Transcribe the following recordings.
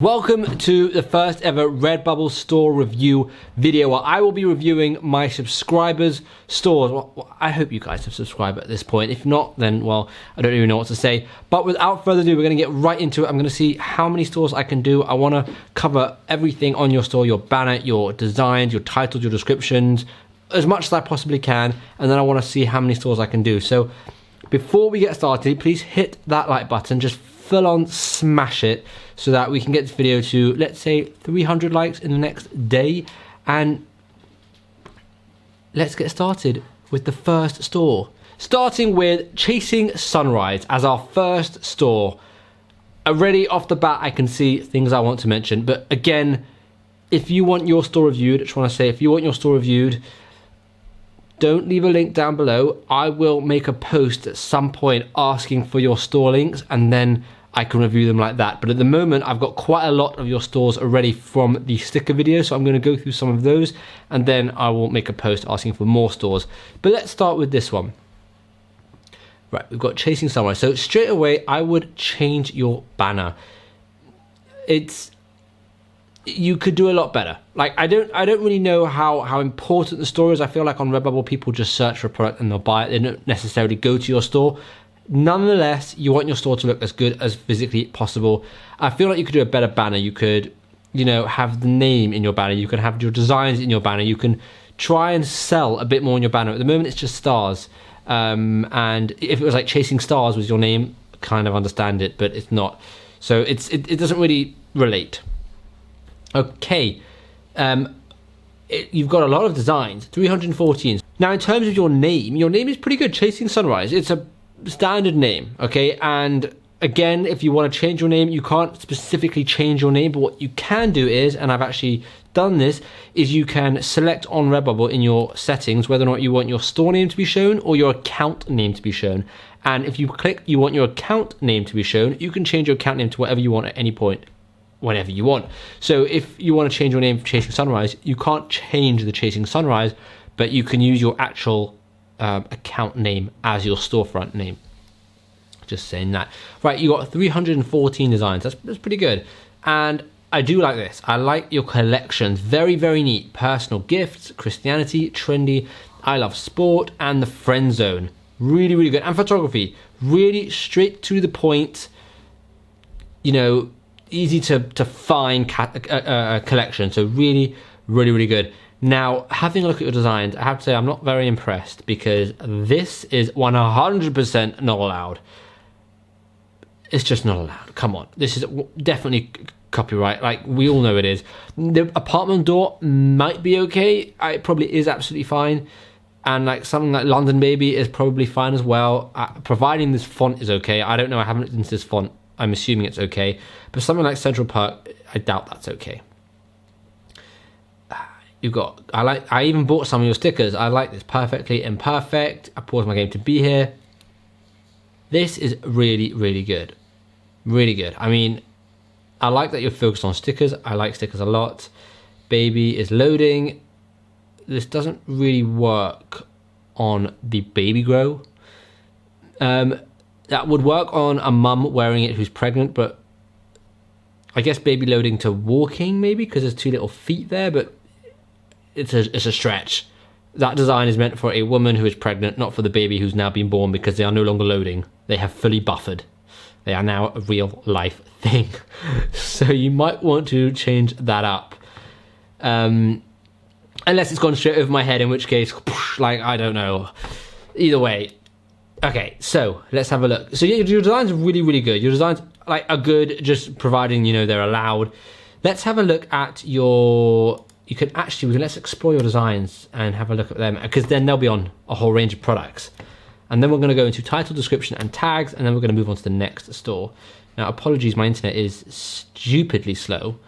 Welcome to the first ever Redbubble store review video where I will be reviewing my subscribers' stores. Well, I hope you guys have subscribed at this point. If not, then, well, I don't even know what to say. But without further ado, we're going to get right into it. I'm going to see how many stores I can do. I want to cover everything on your store, your banner, your designs, your titles, your descriptions, as much as I possibly can. And then I want to see how many stores I can do. So before we get started, please hit that like button. Just full on smash it so that we can get this video to, let's say, 300 likes in the next day. And let's get started with the first store, starting with Chasing Sunrise as our first store. Already off the bat I can see things I want to mention, but again, if you want your store reviewed, I just want to say, if you want your store reviewed, don't leave a link down below. I will make a post at some point asking for your store links, and then I can review them like that. But at the moment, I've got quite a lot of your stores already from the sticker video, so I'm going to go through some of those, and then I will make a post asking for more stores. But let's start with this one. Right, we've got Chasing Sunrise. So straight away, I would change your banner. You could do a lot better. Like, I don't really know how important the store is. I feel like on Redbubble, people just search for a product and they'll buy it. They don't necessarily go to your store. Nonetheless, you want your store to look as good as physically possible. I feel like you could do a better banner. You could, have the name in your banner. You can have your designs in your banner. You can try and sell a bit more in your banner. At the moment, it's just stars. And if it was like Chasing Stars was your name, kind of understand it, but it's not. So it doesn't really relate. Okay, you've got a lot of designs, 314. Now, in terms of your name is pretty good, Chasing Sunrise. It's a standard name, okay? And again, if you want to change your name, you can't specifically change your name, but what you can do is, and I've actually done this, is you can select on Redbubble in your settings whether or not you want your store name to be shown or your account name to be shown. And if you click you want your account name to be shown, you can change your account name to whatever you want at any point, whenever you want. So if you want to change your name for Chasing Sunrise, you can't change the Chasing Sunrise, but you can use your actual account name as your storefront name. Just saying that. Right, you got 314 designs. That's pretty good. And I do like this. I like your collections. Very, very neat. Personal gifts, Christianity, trendy, I love sport, and the friend zone. Really, really good. And photography. Really straight to the point. Easy to find collection. So really, really, really good. Now, having a look at your designs, I have to say I'm not very impressed because this is 100% not allowed. It's just not allowed. Come on. This is definitely copyright. Like, we all know it is. The apartment door might be okay. It probably is absolutely fine. And like something like London Baby is probably fine as well. Providing this font is okay. I don't know. I haven't looked into this font. I'm assuming it's okay. But something like Central Park, I doubt that's okay. I even bought some of your stickers. I like this. Perfectly Imperfect. I paused my game to be here. This is really, really good. Really good. I mean, I like that you're focused on stickers. I like stickers a lot. Baby is loading. This doesn't really work on the baby grow. That would work on a mum wearing it who's pregnant, but I guess baby loading to walking maybe because there's two little feet there, but it's a stretch. That design is meant for a woman who is pregnant, not for the baby who's now been born, because they are no longer loading. They have fully buffered. They are now a real life thing. So you might want to change that up. Unless it's gone straight over my head, in which case, like, I don't know. Either way. Okay, so let's have a look. So yeah, your designs are really, really good. Your designs are good, just providing, they're allowed. Let's have a look at your... let's explore your designs and have a look at them, because then they'll be on a whole range of products. And then we're going to go into title, description, and tags, and then we're going to move on to the next store. Now, apologies, my internet is stupidly slow,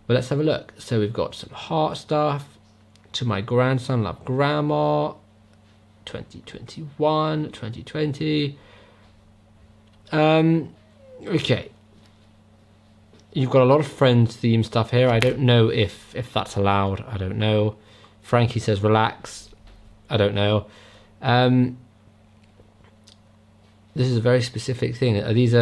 but let's have a look. So we've got some heart stuff. To my grandson, love grandma. 2021, 2020. Okay. You've got a lot of Friends theme stuff here. I don't know if that's allowed. I don't know. Frankie says relax. I don't know. This is a very specific thing. Are these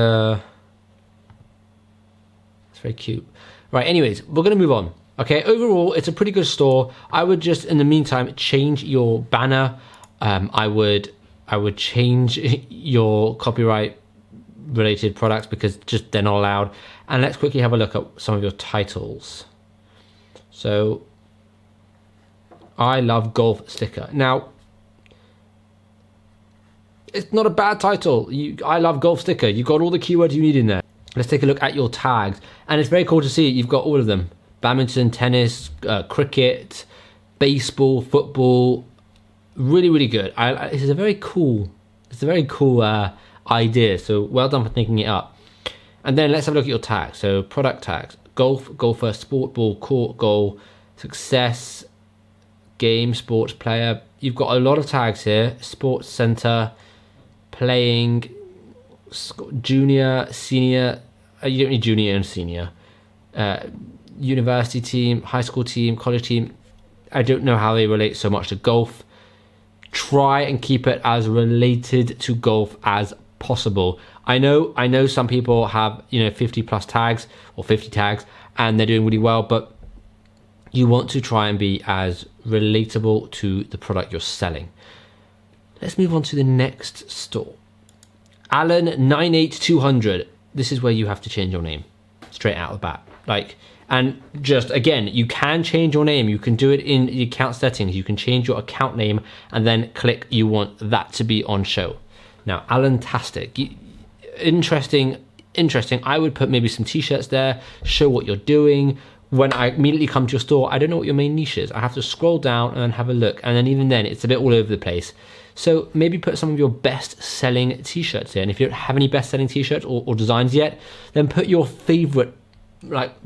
very cute. Right, anyways, we're going to move on. Okay, overall, it's a pretty good store. I would just, in the meantime, change your banner. I would change your copyright related products because just they're not allowed. And let's quickly have a look at some of your titles. So, I love golf sticker. Now, it's not a bad title. I love golf sticker. You've got all the keywords you need in there. Let's take a look at your tags. And it's very cool to see you've got all of them. Badminton, tennis, cricket, baseball, football. Really, really good. It's a very cool idea. So well done for thinking it up. And then let's have a look at your tags. So product tags: golf, golfer, sport ball, court, goal, success, game, sports player. You've got a lot of tags here. Sports center, playing, junior, senior. You don't need junior and senior. University team, high school team, college team. I don't know how they relate so much to golf. Try and keep it as related to golf as possible. I know some people have 50 plus tags or 50 tags and they're doing really well, but you want to try and be as relatable to the product you're selling. Let's move on to the next store. Alan 98200. This is where you have to change your name straight out of the bat. And just again, you can change your name. You can do it in the account settings. You can change your account name and then click you want that to be on show. Now, Alan-tastic. Interesting. I would put maybe some t-shirts there, show what you're doing. When I immediately come to your store, I don't know what your main niche is. I have to scroll down and then have a look. And then even then, it's a bit all over the place. So maybe put some of your best selling t-shirts in. If you don't have any best selling t-shirts or designs yet, then put your favorite,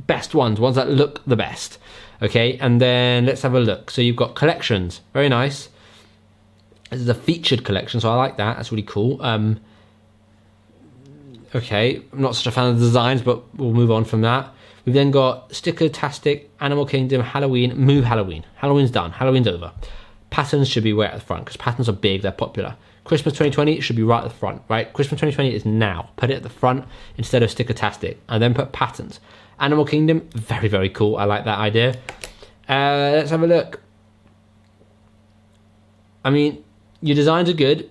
best ones that look the best. Okay, and then let's have a look. So you've got collections, very nice. This is a featured collection, so I like that. That's really cool. Okay, I'm not such a fan of the designs, but we'll move on from that. We've then got Sticker-tastic, Animal Kingdom, Halloween, move Halloween. Halloween's done, Halloween's over. Patterns should be way at the front because patterns are big, they're popular. Christmas 2020 should be right at the front, right? Christmas 2020 is now. Put it at the front instead of Sticker-tastic, and then put patterns. Animal Kingdom, very, very cool. I like that idea. Let's have a look. I mean, your designs are good.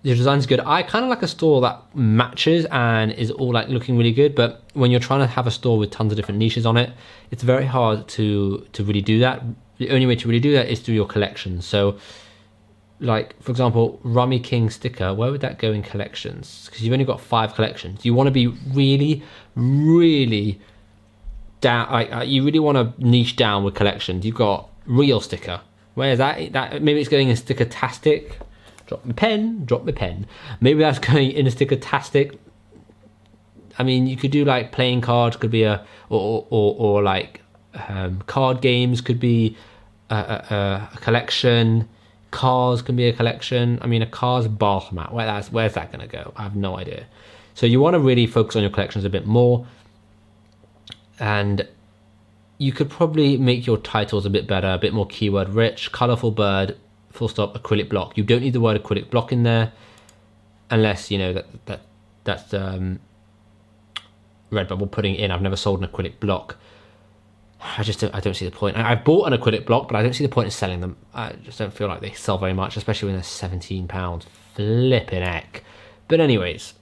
I kind of like a store that matches and is all looking really good, but when you're trying to have a store with tons of different niches on it, it's very hard to really do that. The only way to really do that is through your collections. So, for example, Rummy King sticker, where would that go in collections? Because you've only got 5 collections. You want to be really, really down. You really want to niche down with collections. You've got real sticker. Where is that? Maybe it's going in Sticker-tastic. Drop my pen. Maybe that's going in a Sticker-tastic. I mean, you could do playing cards, could be card games could be a collection. Cars can be a collection. I mean, a car's bath mat. Where's that going to go? I have no idea. So you want to really focus on your collections a bit more. And you could probably make your titles a bit better, a bit more keyword rich. Colorful bird, full stop, acrylic block. You don't need the word acrylic block in there unless that's Redbubble putting it in. I've never sold an acrylic block. I don't see the point. I've bought an acrylic block, but I don't see the point in selling them. I just don't feel like they sell very much, especially when they're £17. Flipping heck. But anyways,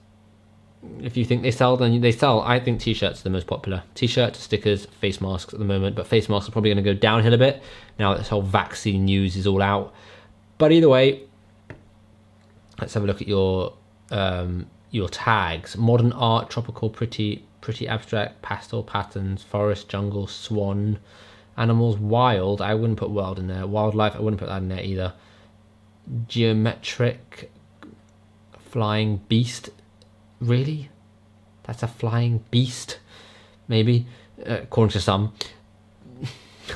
if you think they sell, then they sell. I think t-shirts are the most popular. T-shirts, stickers, face masks at the moment, but face masks are probably going to go downhill a bit now that this whole vaccine news is all out. But either way, let's have a look at your tags. Modern art, tropical, pretty abstract, pastel patterns, forest, jungle, swan, animals, wild. I wouldn't put wild in there. Wildlife, I wouldn't put that in there either. Geometric, flying beast. Really? That's a flying beast? Maybe, according to some.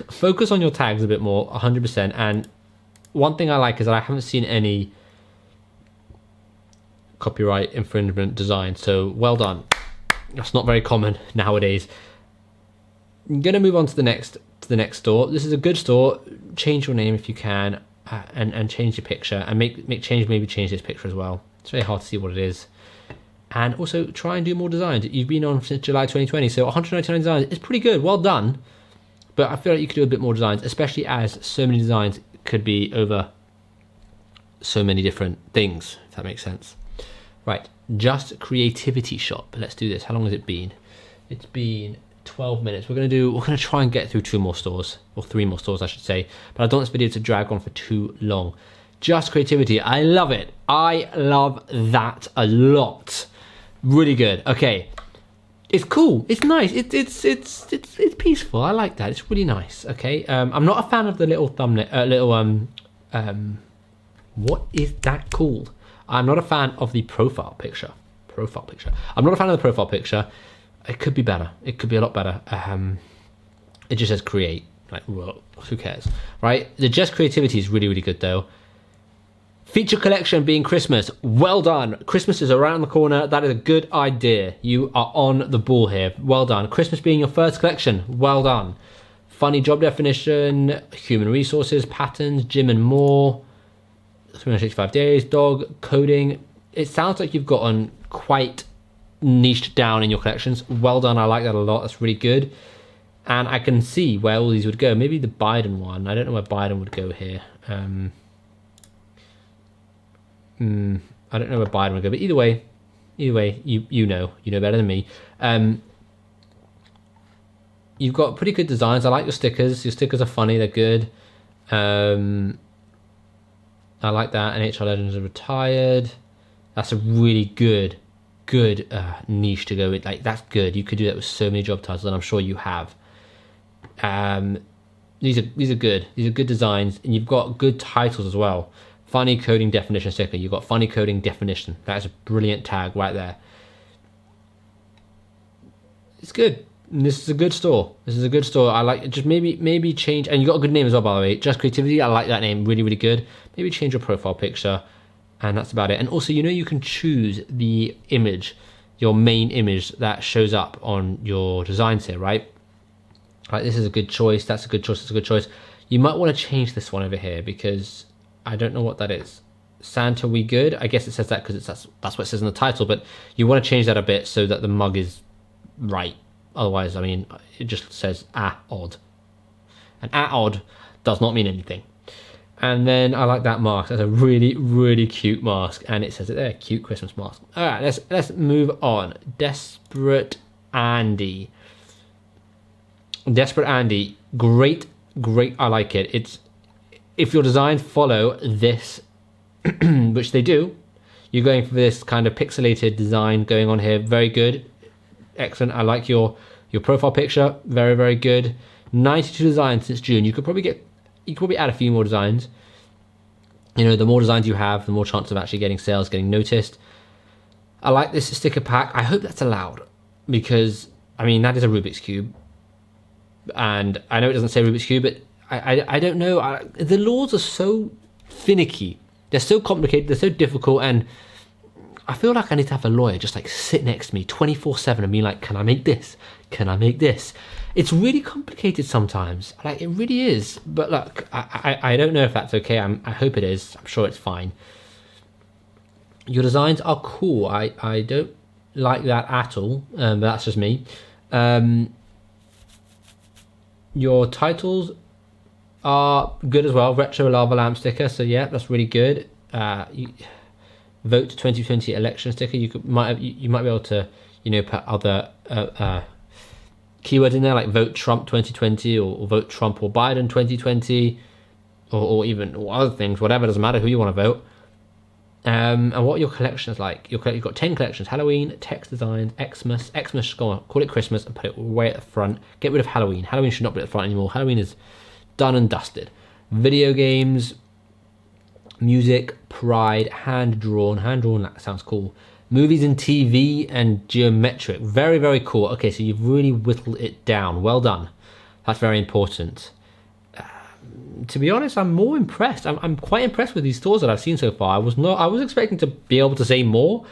Focus on your tags a bit more, 100%. And one thing I like is that I haven't seen any copyright infringement design, so well done. That's not very common nowadays. I'm gonna move on to the next store. This is a good store. Change your name if you can, and change your picture, and maybe change this picture as well. It's very hard to see what it is. And also try and do more designs. You've been on since July 2020, so 199 designs is pretty good. Well done. But I feel like you could do a bit more designs, especially as so many designs could be over so many different things, if that makes sense. Right, Just Creativity Shop. Let's do this. How long has it been? It's been 12 minutes. We're gonna try and get through 2 more stores, or 3 more stores, I should say. But I don't want this video to drag on for too long. Just Creativity. I love it. I love that a lot. Really good. Okay, it's cool. It's nice. It's peaceful. I like that. It's really nice. Okay. I'm not a fan of the little thumbnail. What is that called? I'm not a fan of the profile picture. I'm not a fan of the profile picture. It could be better. It could be a lot better. It just says create. Like, well, who cares, right? The Just Creativity is really, really good though. Feature collection being Christmas. Well done. Christmas is around the corner. That is a good idea. You are on the ball here. Well done. Christmas being your first collection. Well done. Funny job definition, human resources, patterns, gym and more. 365 days, dog, coding. It sounds like you've gotten quite niched down in your collections. Well done. I like that a lot. That's really good. And I can see where all these would go. Maybe the Biden one. I don't know where Biden would go here. I don't know where Biden would go, but either way, you know better than me. You've got pretty good designs. I like your stickers. Your stickers are funny. They're good. I like that. NHL Legends are retired. That's a really good niche to go with. Like, that's good. You could do that with so many job titles, and I'm sure you have. These are good. These are good designs, and you've got good titles as well. Funny coding definition sticker. You've got funny coding definition. That is a brilliant tag right there. It's good. And this is a good store. I like it. Just maybe change. And you got a good name as well, by the way. Just Creativity. I like that name. Really, really good. Maybe change your profile picture. And that's about it. And also, you can choose the image, your main image that shows up on your designs here, right? Right, this is a good choice. That's a good choice. That's a good choice. You might want to change this one over here because I don't know what that is. Santa, we good? I guess it says that because that's what it says in the title, but you want to change that a bit so that the mug is right. Otherwise, I mean, it just says odd. And odd does not mean anything. And then I like that mask. That's a really, really cute mask. And it says it there, cute Christmas mask. All right, let's move on. Desperate Andy. Great. I like it. It's, if your designs follow this, which they do, you're going for this kind of pixelated design going on here. Very good. Excellent. I like your profile picture. Very, very good. 92 designs since June. You could probably add a few more designs. The more designs you have, the more chance of actually getting sales, getting noticed. I like this sticker pack. I hope that's allowed because, I mean, that is a Rubik's Cube. And I know it doesn't say Rubik's Cube, but I don't know. The laws are so finicky. They're so complicated. They're so difficult. And I feel like I need to have a lawyer just like sit next to me 24/7 and be like, can I make this? Can I make this? It's really complicated sometimes. Like, it really is. But look, I don't know if that's okay. I hope it is. I'm sure it's fine. Your designs are cool. I don't like that at all. But that's just me. Your titles are good as well. Retro lava lamp sticker. So yeah, that's really good. Vote 2020 election sticker. You might be able to put other keywords in there like vote Trump 2020 or vote Trump or Biden 2020 or even other things. Whatever, doesn't matter who you want to vote. And what your collection is like. You've got 10 collections: Halloween, text designs, Xmas, call it Christmas and put it way at the front. Get rid of Halloween. Halloween should not be at the front anymore. Halloween is done and dusted. Video games, music, pride, hand drawn, that sounds cool. Movies and TV and geometric. Very, very cool. Okay, so you've really whittled it down. Well done. That's very important. To be honest, I'm more impressed. I'm quite impressed with these stores that I've seen so far. I was expecting to be able to say more,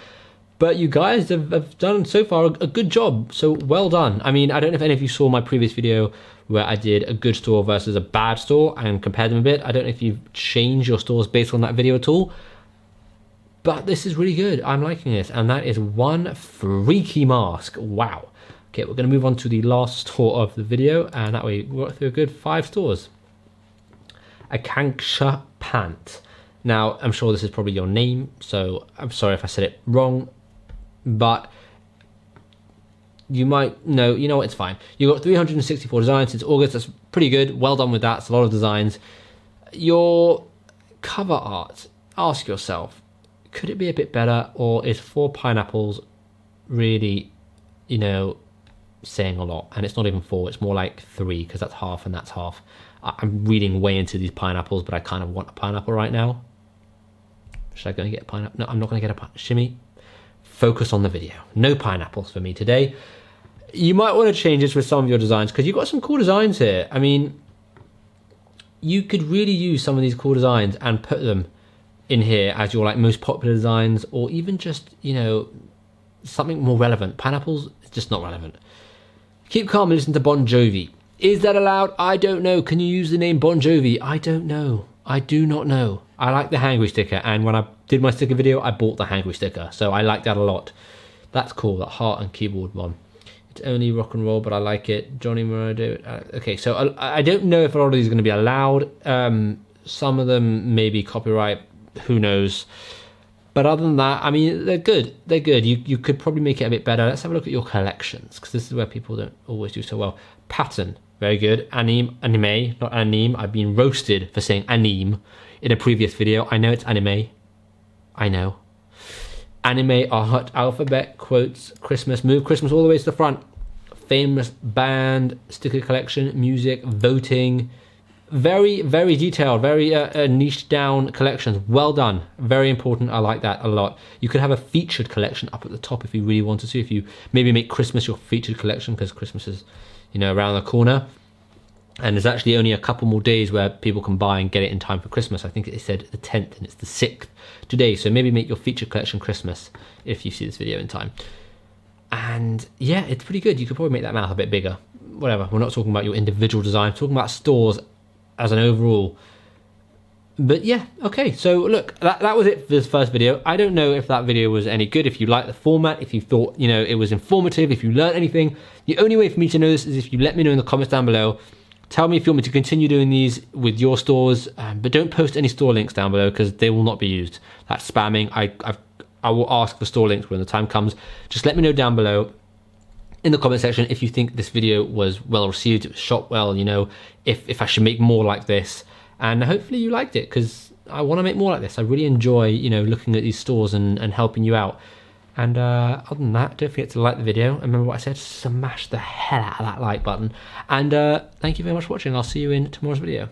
but you guys have done so far a good job. So well done. I mean, I don't know if any of you saw my previous video where I did a good store versus a bad store and compared them a bit. I don't know if you've changed your stores based on that video at all. But this is really good. I'm liking this. And that is one freaky mask. Wow. Okay, we're going to move on to the last store of the video. And that way we'll work through a good 5 stores. A Cancer Pant. Now, I'm sure this is probably your name, so I'm sorry if I said it wrong, but you might know, you know what, it's fine. You've got 364 designs since August. That's pretty good. Well done with that. It's a lot of designs. Your cover art, ask yourself, could it be a bit better, or is 4 pineapples really, you know, saying a lot? And it's not even 4, it's more like 3, because that's half and that's half. I'm reading way into these pineapples, but I kind of want a pineapple right now. Should I go and get a pineapple? No, I'm not going to get a pineapple. Shimmy, focus on the video. No pineapples for me today. You might want to change this with some of your designs, because you've got some cool designs here. I mean, you could really use some of these cool designs and put them in here as your like most popular designs, or even just, you know, something more relevant. Pineapples, it's just not relevant. Keep calm and listen to Bon Jovi. Is that allowed? I don't know. Can you use the name Bon Jovi? I don't know. I do not know. I like the hangry sticker, and when I did my sticker video, I bought the hangry sticker, so I like that a lot. That's cool, that heart and keyboard one. It's only rock and roll, but I like it. Johnny Murado. Okay, so I don't know if a lot of these are going to be allowed. Some of them may be copyright. Who knows? But other than that, I mean, they're good. They're good. You could probably make it a bit better. Let's have a look at your collections, because this is where people don't always do so well. Pattern. Very good. Anime, not anime. I've been roasted for saying anime in a previous video. I know it's anime. I know. Anime art, alphabet, quotes, Christmas. Move Christmas all the way to the front. Famous band, sticker collection, music, voting. Very, very detailed, very niche down collections. Well done. Very important. I like that a lot. You could have a featured collection up at the top if you really wanted to. If you maybe make Christmas your featured collection, because Christmas is, you know, around the corner, and there's actually only a couple more days where people can buy and get it in time for Christmas. I think it said the 10th and it's the 6th today, so maybe make your featured collection Christmas if you see this video in time. And yeah, it's pretty good. You could probably make that mouth a bit bigger. Whatever, we're not talking about your individual design, we're talking about stores as an overall. But yeah, okay, so look, that was it for this first video. I don't know if that video was any good, if you liked the format, if you thought, you know, it was informative, if you learned anything. The only way for me to know this is if you let me know in the comments down below. Tell me if you want me to continue doing these with your stores, but don't post any store links down below, because they will not be used. That's spamming. I will ask for store links when the time comes. Just let me know down below in the comment section if you think this video was well received, it was shot well, you know, if I should make more like this. And hopefully you liked it, because I want to make more like this. I really enjoy, you know, looking at these stores and helping you out. And other than that, don't forget to like the video. And remember what I said, smash the hell out of that like button. And thank you very much for watching. I'll see you in tomorrow's video.